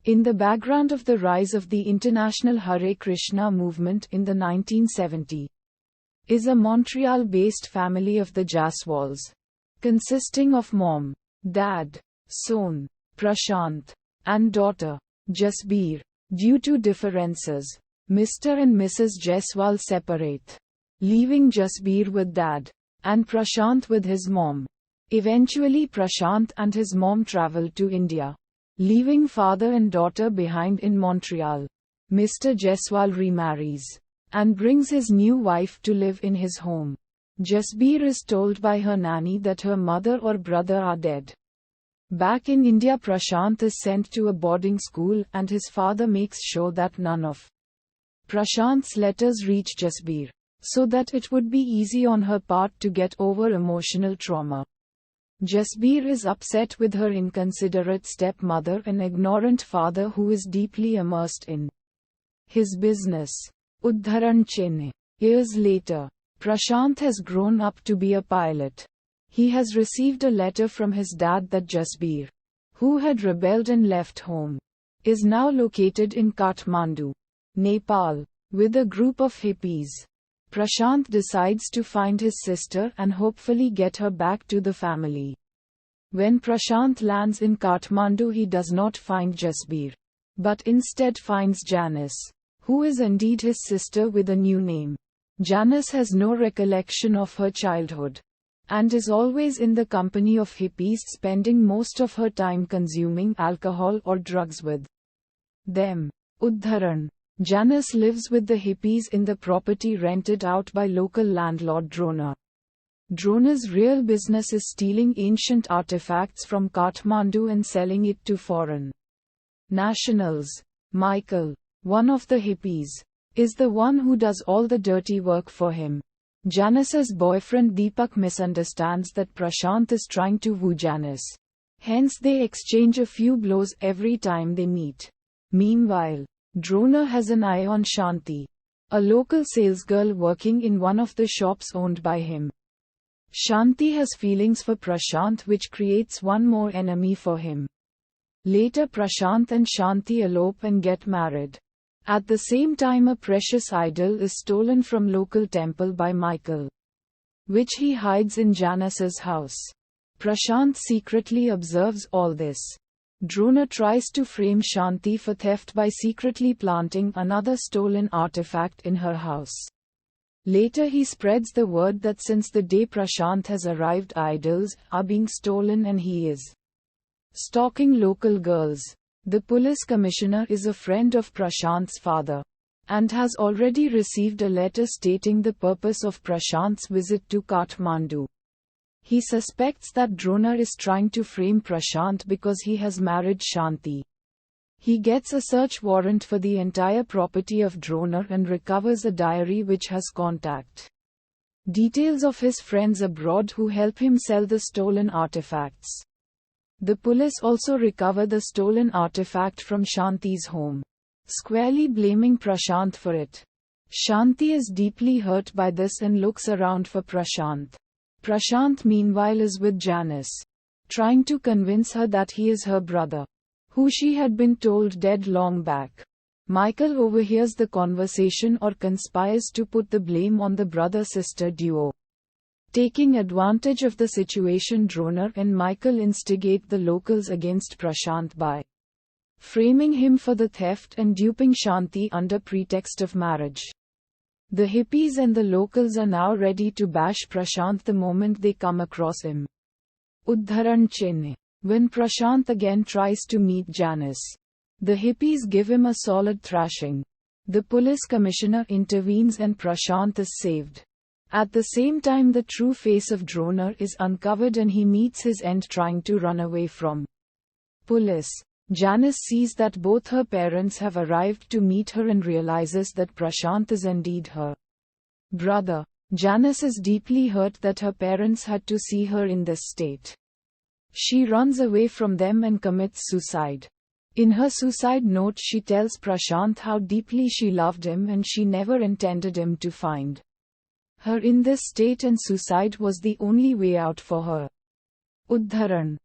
In the background of the rise of the international Haré Krishna movement in the 1970s, is a Montreal-based family of the Jaswals, consisting of mom, dad, son, Prashant, and daughter, Jasbir. Due to differences, Mr. and Mrs. Jaiswal separate, leaving Jasbir with dad, and Prashant with his mom. Eventually Prashant and his mom travel to India, leaving father and daughter behind in Montreal. Mr. Jaiswal remarries, and brings his new wife to live in his home. Jasbir is told by her nanny that her mother or brother are dead. Back in India, Prashant is sent to a boarding school and his father makes sure that none of Prashant's letters reach Jasbir, so that it would be easy on her part to get over emotional trauma. Jasbir is upset with her inconsiderate stepmother and ignorant father who is deeply immersed in his business. Udharan Chenne. Years later, Prashant has grown up to be a pilot. He has received a letter from his dad that Jasbir, who had rebelled and left home, is now located in Kathmandu, Nepal, with a group of hippies. Prashant decides to find his sister and hopefully get her back to the family. When Prashant lands in Kathmandu, he does not find Jasbir, but instead finds Janice, who is indeed his sister with a new name. Janice has no recollection of her childhood, and is always in the company of hippies, spending most of her time consuming alcohol or drugs with them. Udharan. Janice lives with the hippies in the property rented out by local landlord Drona. Drona's real business is stealing ancient artifacts from Kathmandu and selling it to foreign nationals. Michael, one of the hippies, is the one who does all the dirty work for him. Janice's boyfriend Deepak misunderstands that Prashant is trying to woo Janice. Hence they exchange a few blows every time they meet. Meanwhile, Drona has an eye on Shanti, a local salesgirl working in one of the shops owned by him. Shanti has feelings for Prashant, which creates one more enemy for him. Later Prashant and Shanti elope and get married. At the same time, a precious idol is stolen from local temple by Michael, which he hides in Janice's house. Prashant secretly observes all this. Drona tries to frame Shanti for theft by secretly planting another stolen artifact in her house. Later he spreads the word that since the day Prashant has arrived, idols are being stolen and he is stalking local girls. The police commissioner is a friend of Prashant's father, and has already received a letter stating the purpose of Prashant's visit to Kathmandu. He suspects that Drona is trying to frame Prashant because he has married Shanti. He gets a search warrant for the entire property of Drona and recovers a diary which has contact details of his friends abroad who help him sell the stolen artifacts. The police also recover the stolen artifact from Shanti's home, squarely blaming Prashant for it. Shanti is deeply hurt by this and looks around for Prashant. Prashant meanwhile is with Janice, trying to convince her that he is her brother, who she had been told dead long back. Michael overhears the conversation or conspires to put the blame on the brother-sister duo. Taking advantage of the situation, Drona and Michael instigate the locals against Prashant by framing him for the theft and duping Shanti under pretext of marriage. The hippies and the locals are now ready to bash Prashant the moment they come across him. Udharan Chenne. When Prashant again tries to meet Janice, the hippies give him a solid thrashing. The police commissioner intervenes and Prashant is saved. At the same time, the true face of Drona is uncovered and he meets his end trying to run away from police. Janice sees that both her parents have arrived to meet her and realizes that Prashant is indeed her brother. Janice is deeply hurt that her parents had to see her in this state. She runs away from them and commits suicide. In her suicide note, she tells Prashant how deeply she loved him and she never intended him to find her in this state, and suicide was the only way out for her. Udharan.